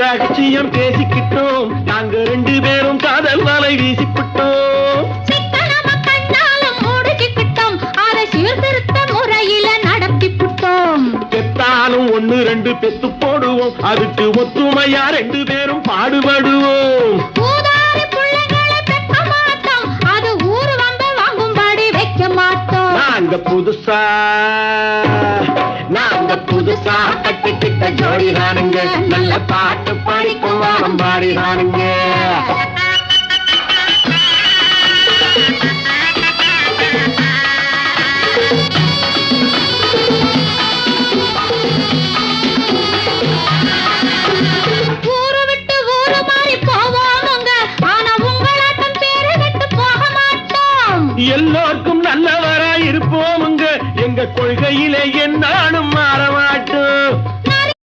ரகசியம் பேசிக்கிட்டோம், நாங்க 2 பேரும் காதல் வலை வீசிக்கிட்டோம். சீர்திருத்த முறையில நடத்திவிட்டோம். பெத்தாலும் 1 2 பெத்து போடுவோம், அதுக்கு ஒத்துமையா 2 பேரும் பாடுபடுவோம். ஊதாரி பிள்ளைகளை பெக்க மாட்டோம், அது ஊரு வந்த வாங்கும்படி வைக்க மாட்டோம். நாங்க புதுசா கட்டிக்கிட்ட ஜோடிதானுங்க, நல்ல பாட்டு படிக்கும் வாரம் பாடிதானுங்க. ஊரு விட்டு ஊரு மாறி போவோமுங்க, ஆனா உங்களாட்டம் பேரு விட்டு போக மாட்டோம். எல்லோருக்கும் நல்லவரா இருப்போமுங்க, எங்க கொள்கையிலே என்ன